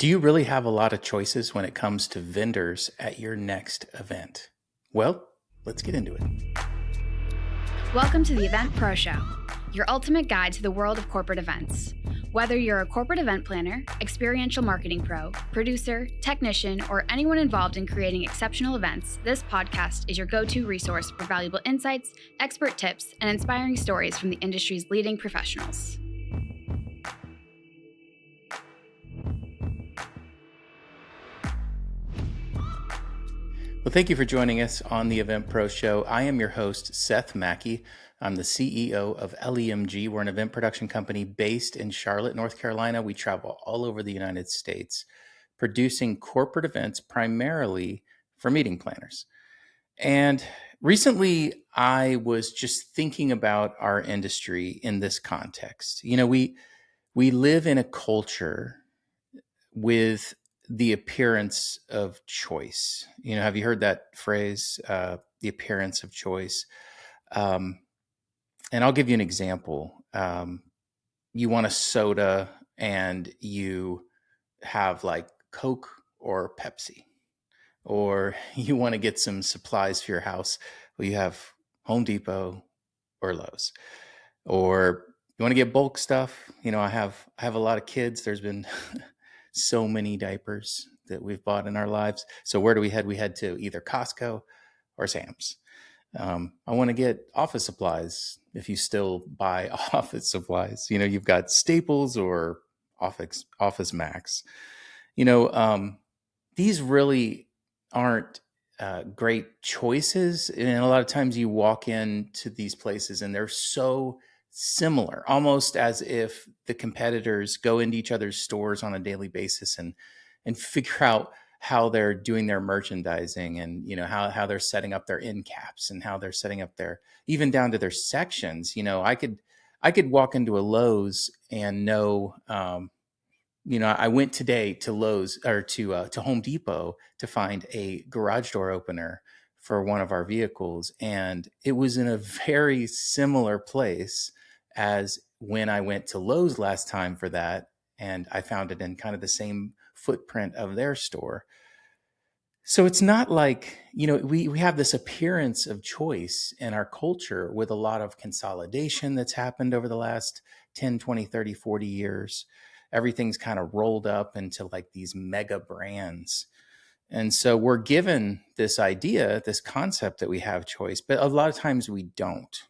Do you really have a lot of choices when it comes to vendors at your next event? Well, let's get into it. Welcome to the Event Pro Show, your ultimate guide to the world of corporate events. Whether you're a corporate event planner, experiential marketing pro, producer, technician, or anyone involved in creating exceptional events, this podcast is your go-to resource for valuable insights, expert tips, and inspiring stories from the industry's leading professionals. Well, thank you for joining us on the Event Pro Show. I am your host, Seth Macchi. I'm the CEO of LEMG. We're an event production company based in Charlotte, North Carolina. We travel all over the United States, producing corporate events primarily for meeting planners. And recently, I was just thinking about our industry in this context. We live in a culture with the appearance of choice. Have you heard that phrase, the appearance of choice? Um, and I'll give you an example. You want a soda and you have like Coke or Pepsi, or you want to get some supplies for your house. Well, you have Home Depot or Lowe's, or you want to get bulk stuff. I have a lot of kids. There's been so many diapers that we've bought in our lives. So where do we head? We head to either Costco or Sam's. I want to get office supplies. If you still buy office supplies, you've got Staples or Office Max. These really aren't great choices. And a lot of times you walk into these places and they're so similar, almost as if the competitors go into each other's stores on a daily basis and figure out how they're doing their merchandising, and how they're setting up their end caps and how they're setting up their, even down to their sections. I could walk into a Lowe's and know. I went today to Lowe's or to Home Depot to find a garage door opener for one of our vehicles, and it was in a very similar place as when I went to Lowe's last time for that, and I found it in kind of the same footprint of their store. So it's not like, we have this appearance of choice in our culture with a lot of consolidation that's happened over the last 10, 20, 30, 40 years. Everything's kind of rolled up into like these mega brands. And so we're given this idea, this concept that we have choice, but a lot of times we don't.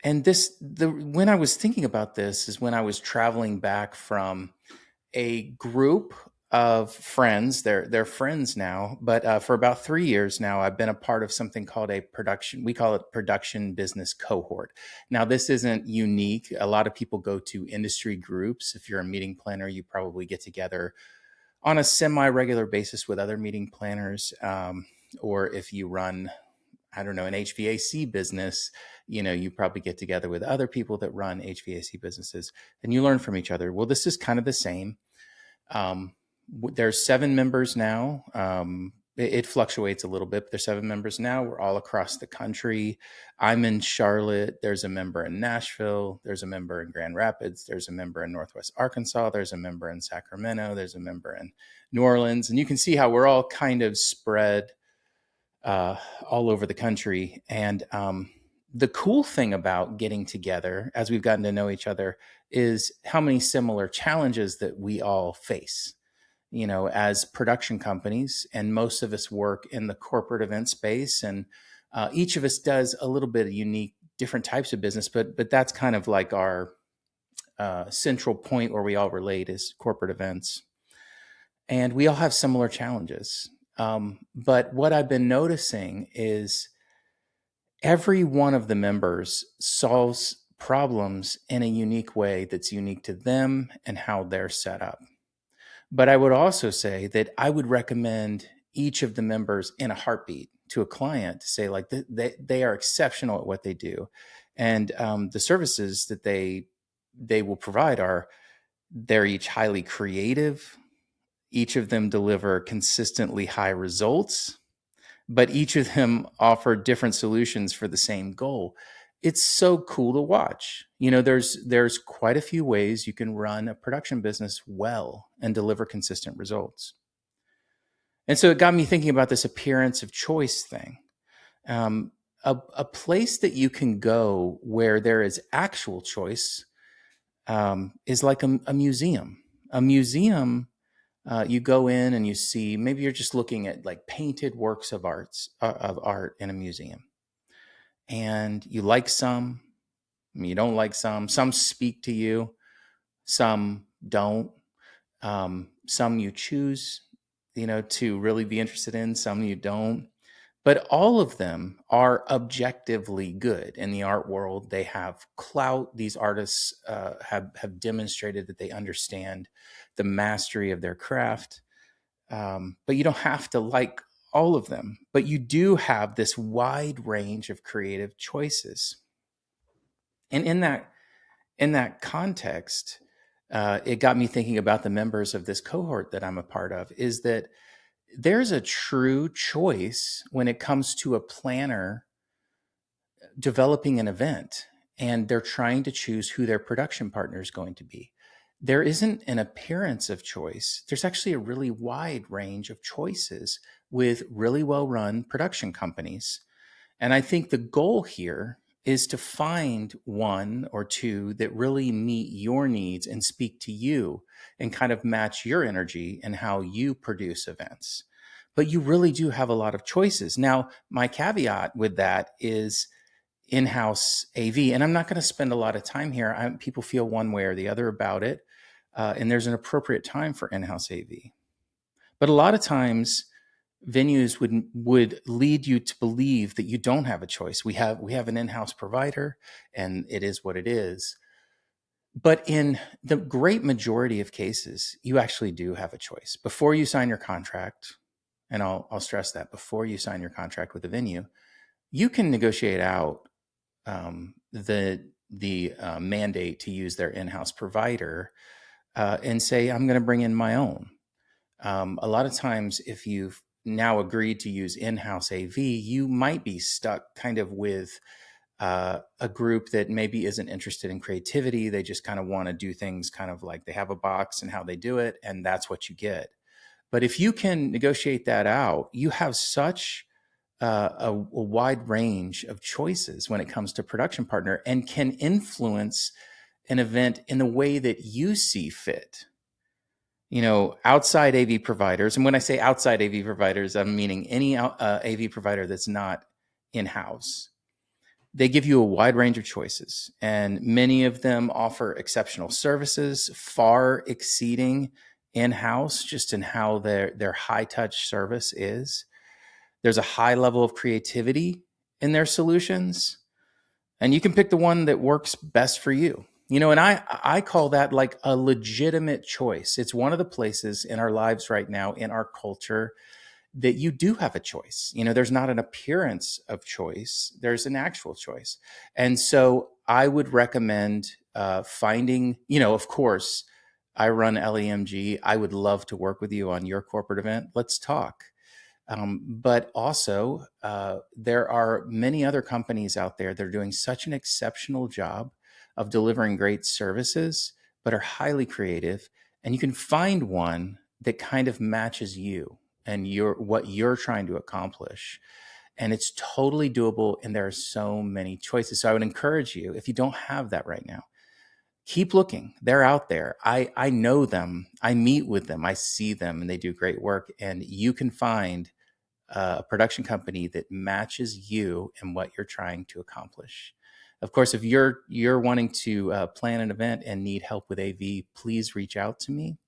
When I was thinking about this is when I was traveling back from a group of friends. They're friends now, but for about 3 years now, I've been a part of something called a production. We call it production business cohort. Now, this isn't unique. A lot of people go to industry groups. If you're a meeting planner, you probably get together on a semi-regular basis with other meeting planners. Or if you run, I don't know, an HVAC business, you probably get together with other people that run HVAC businesses and you learn from each other. Well, this is kind of the same. There's 7 members now. It fluctuates a little bit, but there's 7 members now. We're all across the country. I'm in Charlotte. There's a member in Nashville. There's a member in Grand Rapids. There's a member in Northwest Arkansas. There's a member in Sacramento. There's a member in New Orleans. And you can see how we're all kind of spread all over the country. And the cool thing about getting together as we've gotten to know each other is how many similar challenges that we all face, as production companies. And most of us work in the corporate event space, and each of us does a little bit of unique, different types of business. But that's kind of like our central point where we all relate is corporate events. And we all have similar challenges. But what I've been noticing is every one of the members solves problems in a unique way that's unique to them and how they're set up. But I would also say that I would recommend each of the members in a heartbeat to a client to say, like, they are exceptional at what they do. And the services that they will provide they're each highly creative. Each of them deliver consistently high results, but each of them offer different solutions for the same goal. it's so cool to watch. There's quite a few ways you can run a production business well and deliver consistent results. And so it got me thinking about this appearance of choice thing. Um, a place that you can go where there is actual choice is like a museum. A museum, you go in and you see, maybe you're just looking at like painted works of art in a museum, and you like some, you don't like some speak to you, some don't. Some you choose, to really be interested in, some you don't. But all of them are objectively good in the art world. They have clout. These artists have demonstrated that they understand the mastery of their craft. But you don't have to like all of them. But you do have this wide range of creative choices. And in that context, it got me thinking about the members of this cohort that I'm a part of, is that there's a true choice when it comes to a planner developing an event and they're trying to choose who their production partner is going to be. There isn't an appearance of choice. There's actually a really wide range of choices with really well-run production companies. And I think the goal here is to find one or two that really meet your needs and speak to you and kind of match your energy and how you produce events. But you really do have a lot of choices. Now, my caveat with that is in-house AV, and I'm not going to spend a lot of time here. People feel one way or the other about it, and there's an appropriate time for in-house AV. But a lot of times, venues would lead you to believe that you don't have a choice. We have an in-house provider, and it is what it is. But in the great majority of cases, you actually do have a choice. Before you sign your contract, and I'll stress that, before you sign your contract with the venue, you can negotiate out the mandate to use their in-house provider and say, I'm going to bring in my own. A lot of times, if you've now agreed to use in-house AV, you might be stuck kind of with a group that maybe isn't interested in creativity. They just kind of want to do things kind of like they have a box and how they do it, and that's what you get. But if you can negotiate that out, you have such a wide range of choices when it comes to production partner and can influence an event in the way that you see fit. Outside AV providers, and when I say outside AV providers, I'm meaning any AV provider that's not in-house. They give you a wide range of choices, and many of them offer exceptional services, far exceeding in-house, just in how their high-touch service is. There's a high level of creativity in their solutions, and you can pick the one that works best for you. And I call that like a legitimate choice. It's one of the places in our lives right now, in our culture, that you do have a choice. There's not an appearance of choice. There's an actual choice. And so I would recommend finding, of course, I run LEMG. I would love to work with you on your corporate event. Let's talk. But also, there are many other companies out there that are doing such an exceptional job of delivering great services, but are highly creative. And you can find one that kind of matches you and what you're trying to accomplish. And it's totally doable. And there are so many choices. So I would encourage you, if you don't have that right now, keep looking. They're out there. I know them. I meet with them. I see them, and they do great work. And you can find a production company that matches you and what you're trying to accomplish. Of course, if you're wanting to plan an event and need help with AV, please reach out to me.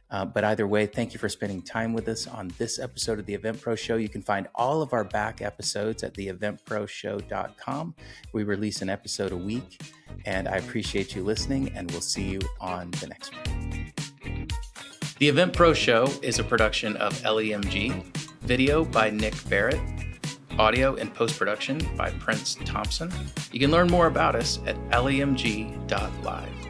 But either way, thank you for spending time with us on this episode of the Event Pro Show. You can find all of our back episodes at theeventproshow.com. We release an episode a week, and I appreciate you listening, and we'll see you on the next one. The Event Pro Show is a production of LEMG, video by Nick Barrett, audio and post-production by Prince Thompson. You can learn more about us at lemg.live.